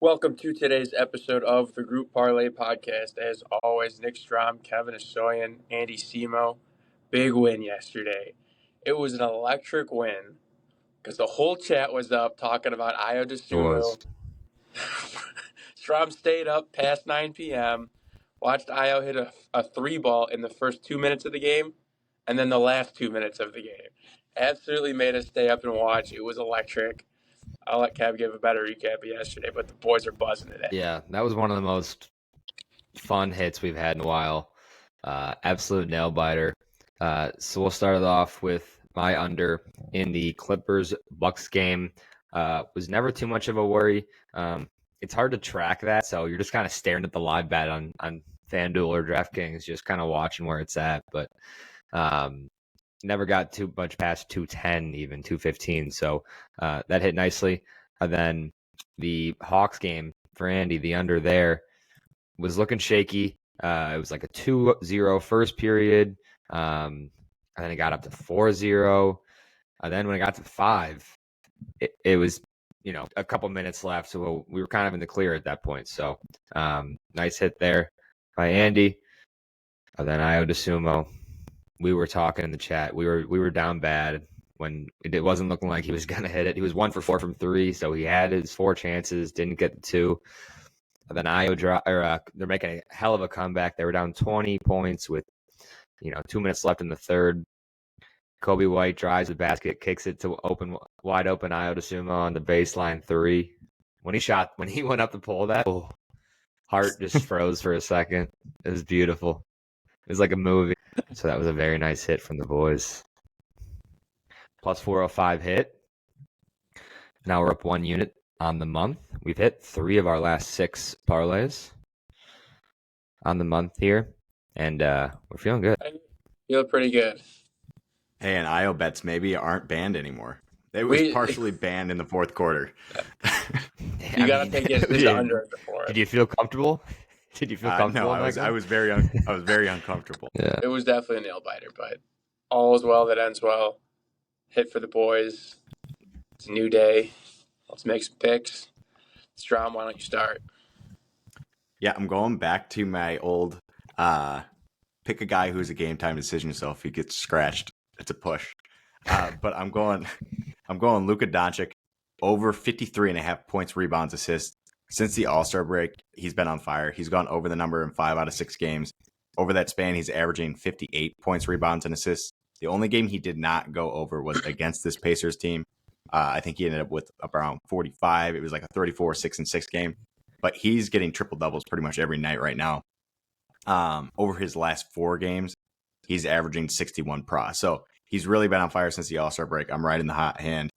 Welcome to today's episode of the Group Parlay podcast. As always, Nick Strom, Kevin Asoyan, Andy Simo. Big win yesterday. It was an electric win because the whole chat was up talking about Io It was. DeSumo. Strom stayed up past 9 p.m., watched Io hit a three ball in the first 2 minutes of the game, and then the last 2 minutes of the game. Absolutely made us stay up and watch. It was electric. I'll let Kev give a better recap of yesterday, but the boys are buzzing today. Yeah, that was one of the most fun hits we've had in a while. Absolute nail biter. So we'll start it off with my under in the Clippers-Bucks game. Was never too much of a worry. It's hard to track that, so you're just kind of staring at the live bet on FanDuel or DraftKings, just kind of watching where it's at. But never got too much past 210, even 215. So that hit nicely. And then the Hawks game for Andy, the under there, was looking shaky. It was like a 2-0 first period. And then it got up to 4-0. And then when it got to 5, it was, a couple minutes left. So we were kind of in the clear at that point. So nice hit there by Andy. And then Io DeSumo. We were talking in the chat. We were down bad when it wasn't looking like he was going to hit it. He was 1 for 4 from 3, so he had his 4 chances, didn't get the 2. And then Io they're making a hell of a comeback. They were down 20 points with 2 minutes left in the third. Kobe White drives the basket, kicks it to wide open Io DeSumo on the baseline 3. When he went up to pull that, heart just froze for a second. It was beautiful. It was like a movie. So that was a very nice hit from the boys. Plus 405 hit. Now we're up 1 unit on the month. We've hit 3 of our last 6 parlays on the month here. And we're feeling good. I feel pretty good. Hey, and IO bets maybe aren't banned anymore. It was partially banned in the fourth quarter. You got to take it as under before. Did you feel comfortable? Did you feel comfortable? No, I was very uncomfortable. Yeah. It was definitely a nail biter, but all is well that ends well. Hit for the boys. It's a new day. Let's make some picks. Strom, why don't you start? Yeah, I'm going back to my old pick a guy who's a game time decision, so if he gets scratched, it's a push. But I'm going Luka Doncic over 53.5 points, rebounds, assists. Since the All-Star break, he's been on fire. He's gone over the number in 5 out of 6 games. Over that span, he's averaging 58 points, rebounds, and assists. The only game he did not go over was against this Pacers team. I think he ended up with around 45. It was like a 34, 6-6 game. But he's getting triple-doubles pretty much every night right now. Over his last 4 games, he's averaging 61 pros. So he's really been on fire since the All-Star break. I'm right in the hot hand.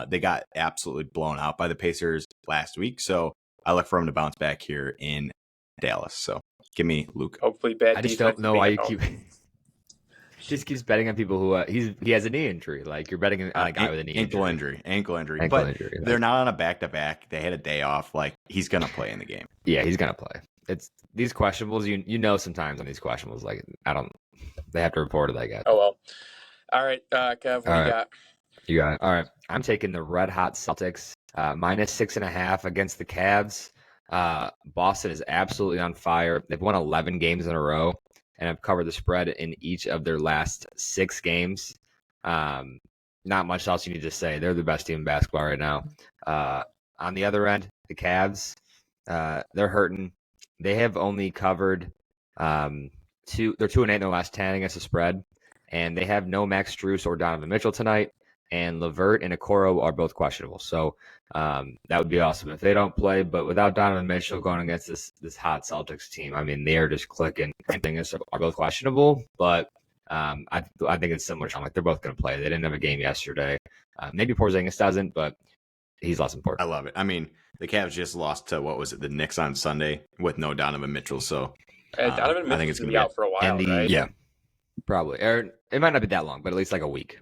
They got absolutely blown out by the Pacers last week. So I look for him to bounce back here in Dallas. So give me Luke. Hopefully bad. I just don't know why you just keeps betting on people who he has a knee injury. Like you're betting on a guy with a knee injury. Ankle injury. But they're not on a back-to-back. They had a day off. Like he's going to play in the game. Yeah, he's going to play. It's these questionables. Sometimes on these questionables, like they have to report it, I guess. Oh, well. All right, Kev, what you got? You got it. All right. I'm taking the red hot Celtics minus 6.5 against the Cavs. Boston is absolutely on fire. They've won 11 games in a row and have covered the spread in each of their last 6 games. Not much else you need to say. They're the best team in basketball right now. On the other end, the Cavs, they're hurting. They have only covered they're 2-8 in their last 10 against the spread, and they have no Max Strus or Donovan Mitchell tonight. And LeVert and Okoro are both questionable. So that would be awesome if they don't play. But without Donovan Mitchell going against this hot Celtics team, I mean, they are just clicking. I think are both questionable. But I think it's similar. Like they're both going to play. They didn't have a game yesterday. Maybe Porzingis doesn't, but he's less important. I love it. I mean, the Cavs just lost to, the Knicks on Sunday with no Donovan Mitchell. So Donovan Mitchell, I think it's going to be out for a while, right? Yeah, probably. Or it might not be that long, but at least like a week.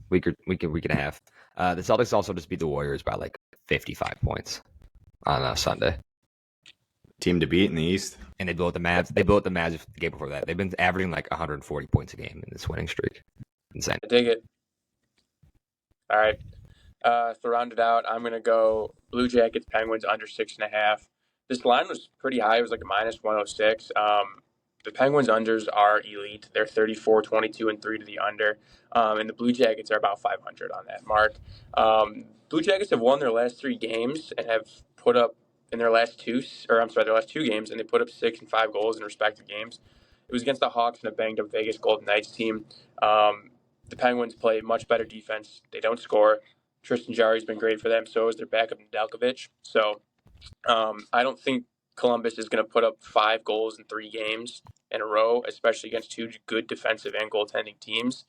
Week and a half. The Celtics also just beat the Warriors by like 55 points on Sunday. Team to beat in the East. And they blew out the Mavs. They blew out the Mavs the game before that. They've been averaging like 140 points a game in this winning streak. Insane. I dig it. All right. To round it out, I'm going to go Blue Jackets, Penguins under 6.5. This line was pretty high. It was like a minus 106. The Penguins unders are elite. They're 34, 22, and 3 to the under. And the Blue Jackets are about 500 on that mark. Blue Jackets have won their last 3 games and have put up in their last two games, and they put up 6 and 5 goals in respective games. It was against the Hawks and a banged up Vegas Golden Knights team. The Penguins play much better defense. They don't score. Tristan Jarry's been great for them. So is their backup Nedeljkovic. So I don't think Columbus is going to put up 5 goals in 3 games in a row, especially against 2 good defensive and goaltending teams.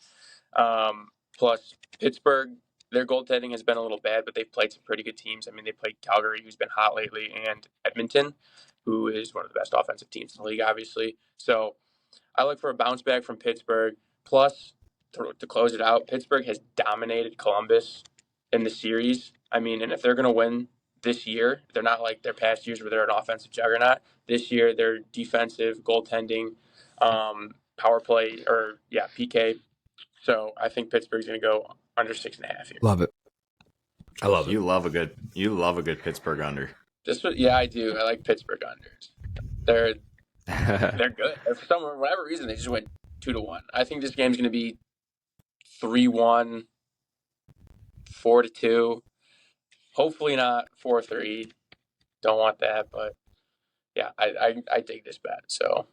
Plus, Pittsburgh, their goaltending has been a little bad, but they've played some pretty good teams. I mean, they played Calgary, who's been hot lately, and Edmonton, who is one of the best offensive teams in the league, obviously. So I look for a bounce back from Pittsburgh. Plus, to close it out, Pittsburgh has dominated Columbus in the series. I mean, and if they're going to win this year, they're not like their past years where they're an offensive juggernaut. This year, they're defensive, goaltending, power play, PK. So I think Pittsburgh's going to go under 6.5 here. Love it. I love it. You love a good Pittsburgh under. I do. I like Pittsburgh unders. They're good. For whatever reason, they just went 2-1. I think this game's going to be 3-1, 4-2. Hopefully not 4-3. Don't want that, but yeah, I dig this bet. So,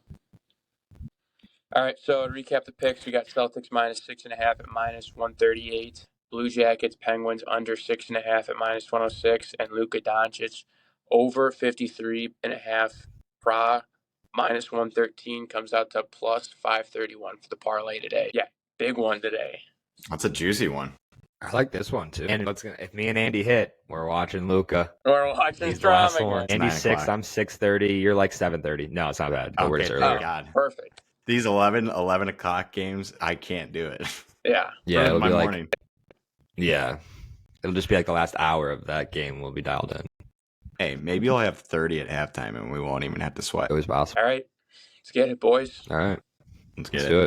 all right. So to recap the picks, we got Celtics minus 6.5 at minus 138. Blue Jackets, Penguins under 6.5 at minus 106, and Luka Doncic over 53.5. Prague minus 113 comes out to plus 531 for the parlay today. Yeah, big one today. That's a juicy one. I like this one too. And if me and Andy hit, we're watching Luka. We're watching He's the last drama one. again. Andy's 6, I'm 6:30. You're like 7:30. No, it's not bad. We're just earlier. God. Perfect. These 11 o'clock games, I can't do it. Yeah. Yeah, it'll my be like morning. Yeah. It'll just be like the last hour of that game will be dialed in. Hey, maybe you'll have 30 at halftime and we won't even have to sweat. It was possible. All right. Let's get it, boys. All right. Let's get Let's it. do it.